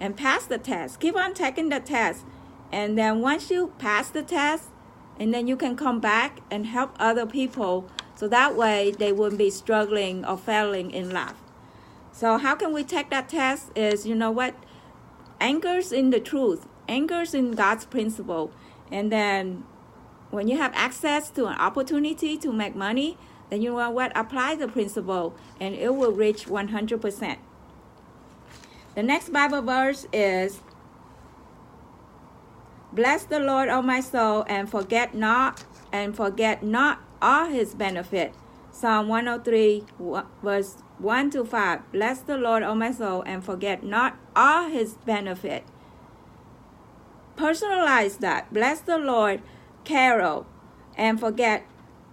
and pass the test. Keep on taking the test. And then once you pass the test, and then you can come back and help other people, so that way they wouldn't be struggling or failing in life. So how can we take that test is, anchors in the truth, anchors in God's principle. And then when you have access to an opportunity to make money, then apply the principle, and it will reach 100%. The next Bible verse is, bless the Lord, O my soul, and forget not all his benefit. Psalm 103, verse 1 to 5. Bless the Lord, O my soul, and forget not all his benefit. Personalize that. Bless the Lord, Carol, and forget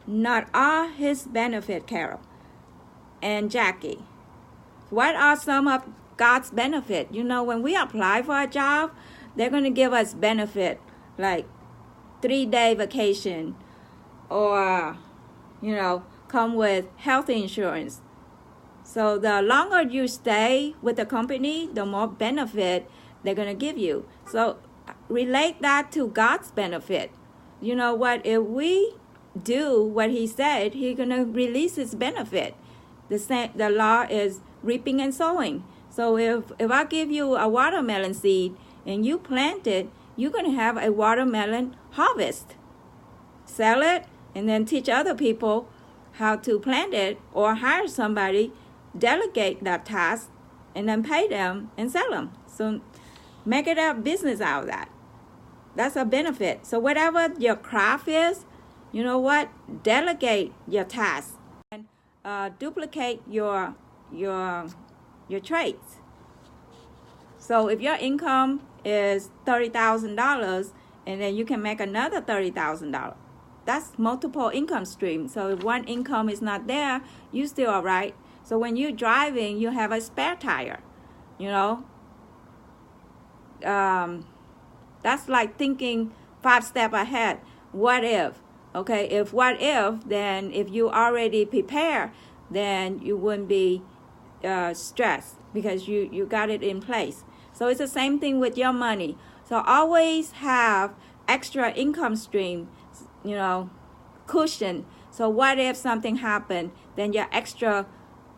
not all his benefit, Carol and Jackie. What are some of God's benefit? When we apply for a job, they're going to give us benefit like 3-day vacation, or come with health insurance. So the longer you stay with the company, the more benefit they're going to give you. So relate that to God's benefit. If we do what he said, he's going to release his benefit. The law is reaping and sowing. So if I give you a watermelon seed and you plant it, you're going to have a watermelon harvest. Sell it, and then teach other people how to plant it, or hire somebody, delegate that task, and then pay them and sell them. So make it a business out of that. That's a benefit. So whatever your craft is, delegate your task and duplicate your traits. So if your income is $30,000, and then you can make another $30,000. That's multiple income streams. So if one income is not there, you still all right. So when you're driving, you have a spare tire. That's like thinking 5 steps ahead. What if? Okay, if what if, then if you already prepare, then you wouldn't be stressed because you got it in place. So it's the same thing with your money. So always have extra income stream, cushion. So what if something happened? Then your extra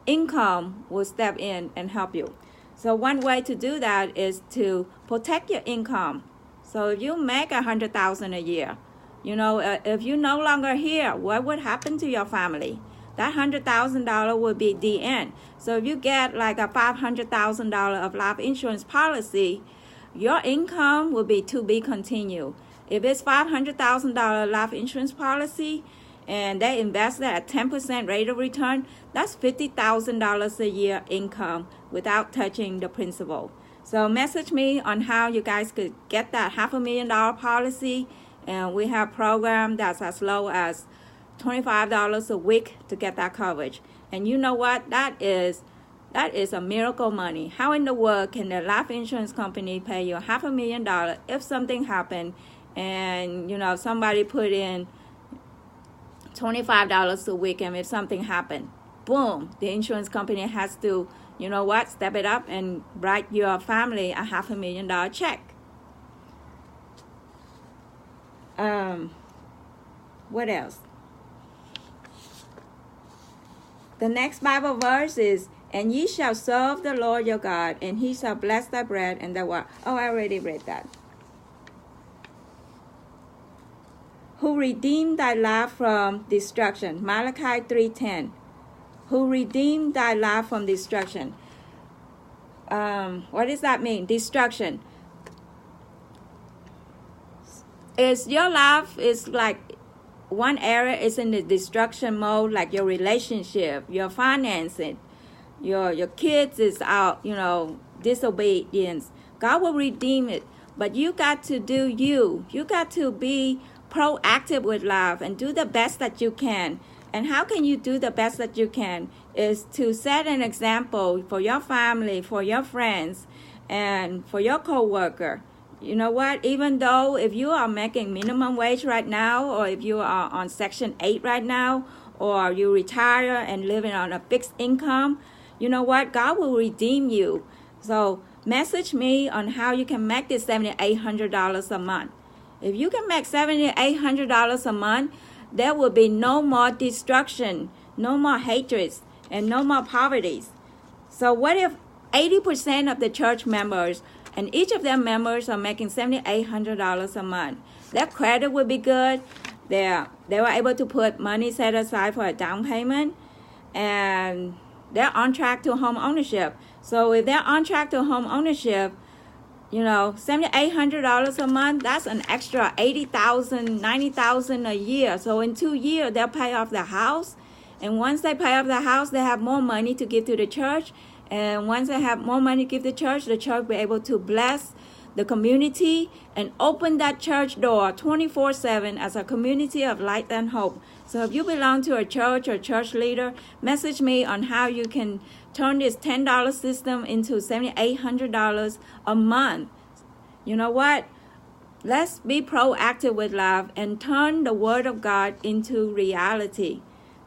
income will step in and help you. So one way to do that is to protect your income. So if you make $100,000 a year, if you're no longer here, what would happen to your family? That $100,000 would be the end. So if you get like a $500,000 of life insurance policy, your income will be to be continued. If it's $500,000 life insurance policy and they invest at 10% rate of return, that's $50,000 a year income without touching the principal. So message me on how you guys could get that $500,000 policy, and we have a program that's as low as $25 a week to get that coverage. And you know what? That is a miracle money. How in the world can the life insurance company pay you $500,000 if something happened and somebody put in $25 a week, and if something happened, boom, the insurance company has to step it up and write your family a $500,000 check. What else? The next Bible verse is, and ye shall serve the Lord your God, and he shall bless thy bread and thy water. Oh, I already read that. Who redeemed thy life from destruction. Malachi 3:10. Who redeemed thy life from destruction. What does that mean? Destruction. Is your life is like one area is in the destruction mode, like your relationship, your financing, your kids is out, disobedience. God will redeem it, but you got to do you. You got to be proactive with life and do the best that you can. And how can you do the best that you can is to set an example for your family, for your friends, and for your coworker. You know what? Even though if you are making minimum wage right now, or if you are on Section 8 right now, or you retire and living on a fixed income, you know what? God will redeem you. So Message me on how you can make this $7,800 a month. If you can make $7,800 a month, there will be no more destruction, no more hatreds, and no more poverty. So what if 80% of the church members and each of their members are making $7,800 a month? Their credit would be good. They were able to put money set aside for a down payment, and they're on track to home ownership. So if they're on track to home ownership, $7,800 a month, that's an extra $80,000, $90,000 a year. So in 2 years, they'll pay off the house. And once they pay off the house, they have more money to give to the church. And once they have more money to give the church will be able to bless the community and open that church door 24/7 as a community of light and hope. So if you belong to a church or church leader, message me on how you can turn this $10 system into $7,800 a month. You know what? Let's be proactive with love and turn the Word of God into reality.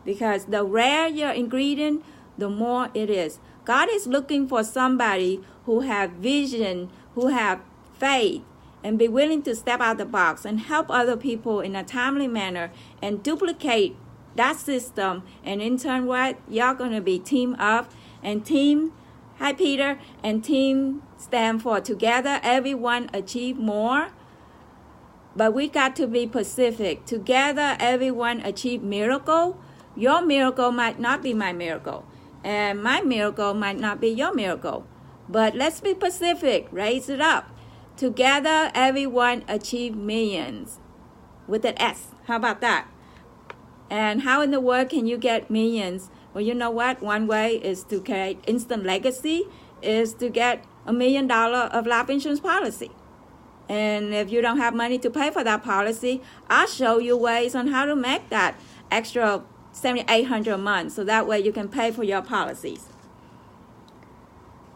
Because the rarer your ingredient, the more it is. God is looking for somebody who have vision, who have faith, and be willing to step out the box and help other people in a timely manner and duplicate that system. And in turn, what? Y'all going to be team up. And team, hi Peter, and team stand for together, everyone achieve more. But we got to be specific. Together, everyone achieve miracle. Your miracle might not be my miracle. And my miracle might not be your miracle. But let's be specific. Raise it up. Together, everyone achieve millions. With an S. How about that? And how in the world can you get millions? Well, you know what? One way is to create instant legacy, is to get $1 million of life insurance policy. And if you don't have money to pay for that policy, I'll show you ways on how to make that extra $7,800 a month, so that way you can pay for your policies.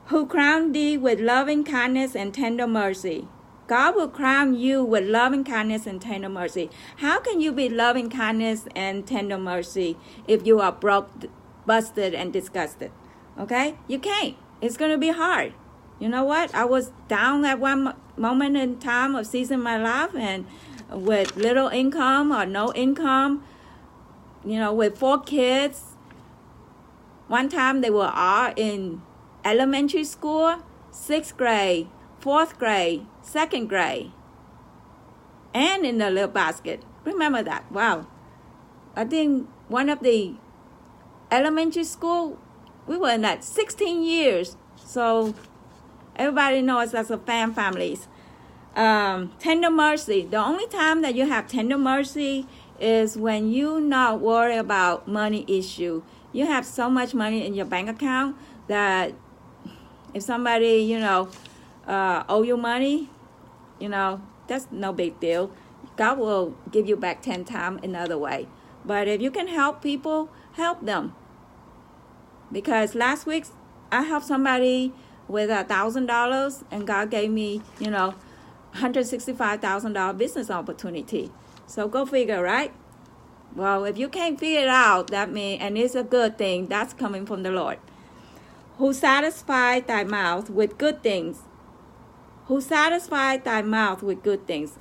Who crown thee with loving kindness and tender mercy. God will crown you with loving kindness and tender mercy. How can you be loving kindness and tender mercy if you are broke, busted, and disgusted? Okay? You can't. It's going to be hard. You know what? I was down at one moment in time of season my life, and with little income or no income, with 4 kids. One time they were all in elementary school, 6th grade, 4th grade, 2nd grade, and in the little basket. Remember that. Wow. I think one of the elementary school, we were in that 16 years. So everybody knows that's a families. Tender mercy. The only time that you have tender mercy is when you not worry about money issue. You have so much money in your bank account that if somebody, owe you money, that's no big deal. God will give you back 10 times another way. But if you can help people, help them. Because last week, I helped somebody with $1,000, and God gave me, $165,000 business opportunity. So go figure, right? Well, if you can't figure it out, that means, and it's a good thing, that's coming from the Lord. Who satisfied thy mouth with good things. Who satisfied thy mouth with good things.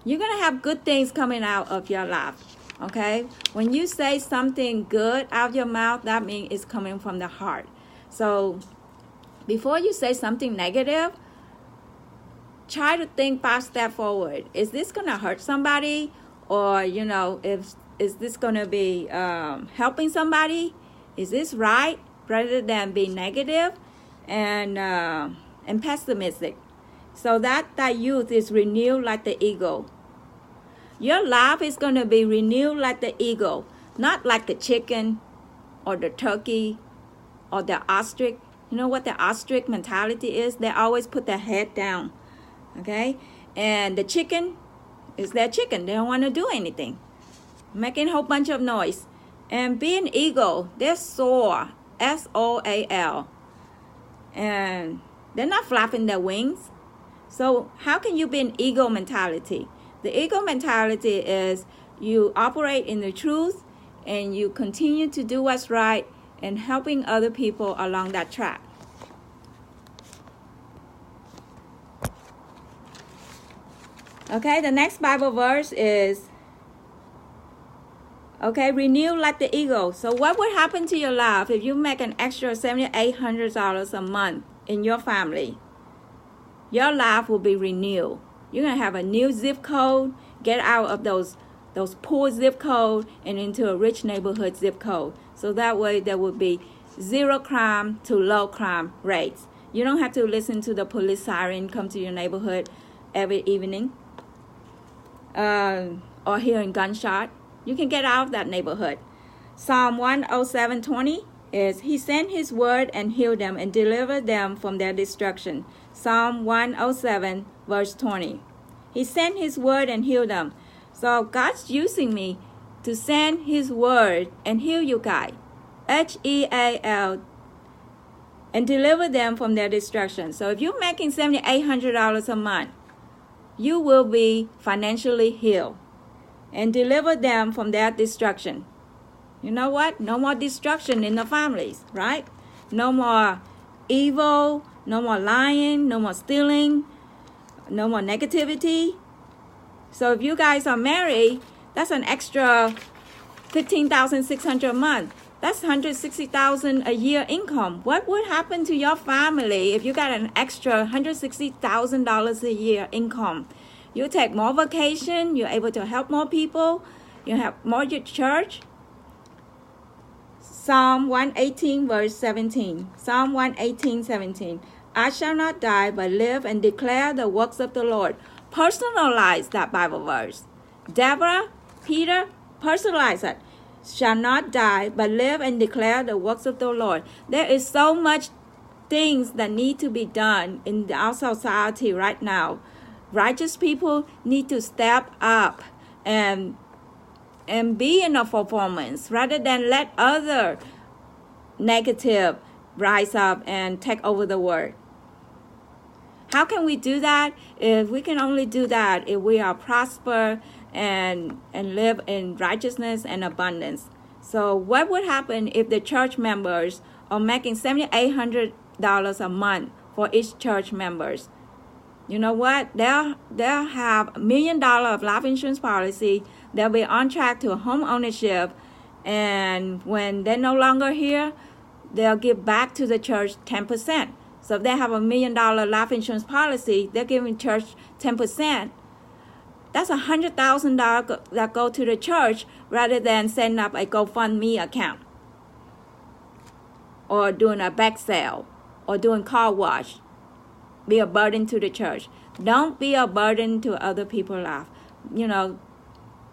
You're going to have good things coming out of your life, okay? When you say something good out of your mouth, that means it's coming from the heart. So before you say something negative, try to think 5 steps forward. Is this going to hurt somebody? Or, is this going to be helping somebody? Is this right? Rather than be negative and pessimistic. So that thy youth is renewed like the eagle. Your life is going to be renewed like the eagle. Not like the chicken or the turkey or the ostrich. You know what the ostrich mentality is? They always put their head down. Okay? And the chicken is their chicken. They don't want to do anything. Making a whole bunch of noise. And being eagle, they're soar. S-O-A-L. And they're not flapping their wings. So how can you be an eagle mentality? The eagle mentality is you operate in the truth and you continue to do what's right and helping other people along that track. Okay, the next Bible verse is, okay, renew like the eagle. So what would happen to your life if you make an extra $7,800 a month in your family? Your life will be renewed. You're going to have a new zip code, get out of those poor zip code and into a rich neighborhood zip code. So that way there will be zero crime to low crime rates. You don't have to listen to the police siren come to your neighborhood every evening or hearing gunshot. You can get out of that neighborhood. Psalm 107:20 is, He sent His word and healed them and delivered them from their destruction. Psalm 107 verse 20. He sent His word and healed them. So God's using me to send His word and heal you guys. H-E-A-L, and deliver them from their destruction. So if you're making $7,800 a month, you will be financially healed and deliver them from their destruction. You know what? No more destruction in the families, right? No more evil, no more lying, no more stealing, no more negativity. So if you guys are married, that's an extra $15,600 a month. That's $160,000 a year income. What would happen to your family if you got an extra $160,000 a year income? You take more vacation, you're able to help more people, you have more your church. Psalm 118 verse 17. Psalm 118:17. I shall not die but live and declare the works of the Lord. Personalize that Bible verse. Deborah, Peter, personalize it. Shall not die but live and declare the works of the Lord. There is so much things that need to be done in our society right now. Righteous people need to step up and be in a performance rather than let other negative rise up and take over the world. How can we do that? If we can only do that if we are prosper and live in righteousness and abundance. So what would happen if the church members are making $7,800 a month for each church members? You know what? They'll have $1 million of life insurance policy. They'll be on track to home ownership. And when they're no longer here, they'll give back to the church 10%. So if they have $1 million life insurance policy, they're giving church 10%. That's $100,000 that go to the church rather than setting up a GoFundMe account or doing a back sale or doing car wash. Be a burden to the church. Don't be a burden to other people's life. You know,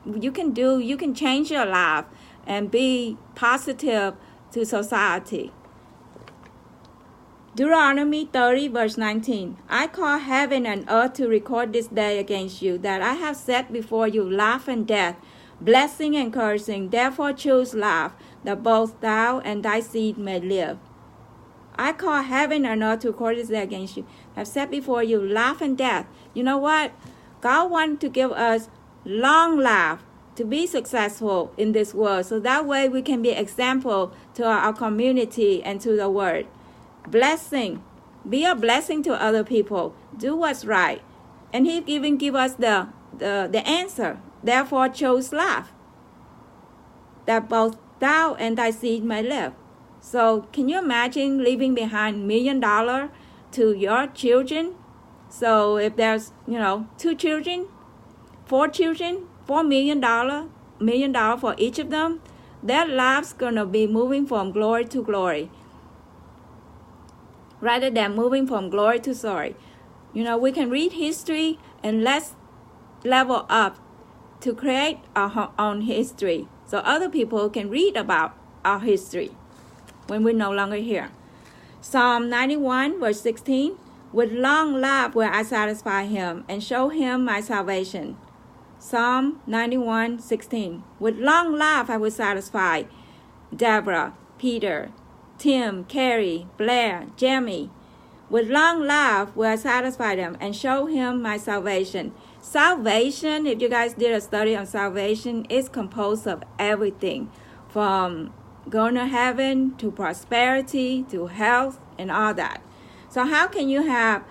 you can change your life and be positive to society. Deuteronomy 30 verse 19. I call heaven and earth to record this day against you, that I have set before you life and death, blessing and cursing. Therefore choose life, that both thou and thy seed may live. I call heaven and earth to record this day against you. I have set before you life and death. You know what? God wants to give us long life to be successful in this world. So that way we can be example to our community and to the world. Blessing. Be a blessing to other people. Do what's right. And He even give us the answer. Therefore choose life, that both thou and thy seed may live. So can you imagine leaving behind $1 million to your children? So if there's, 2 children, 4 children, $4 million for each of them, their lives gonna be moving from glory to glory, rather than moving from glory to sorry. We can read history and let's level up to create our own history so other people can read about our history when we're no longer here. Psalm 91 verse 16. With long life will I satisfy him and show him my salvation. Psalm 91:16. With long life I will satisfy Deborah, Peter, Tim, Carrie, Blair, Jamie. With long life will I satisfy them and show him my salvation. Salvation, if you guys did a study on salvation, is composed of everything from going to heaven to prosperity to health and all that. So how can you have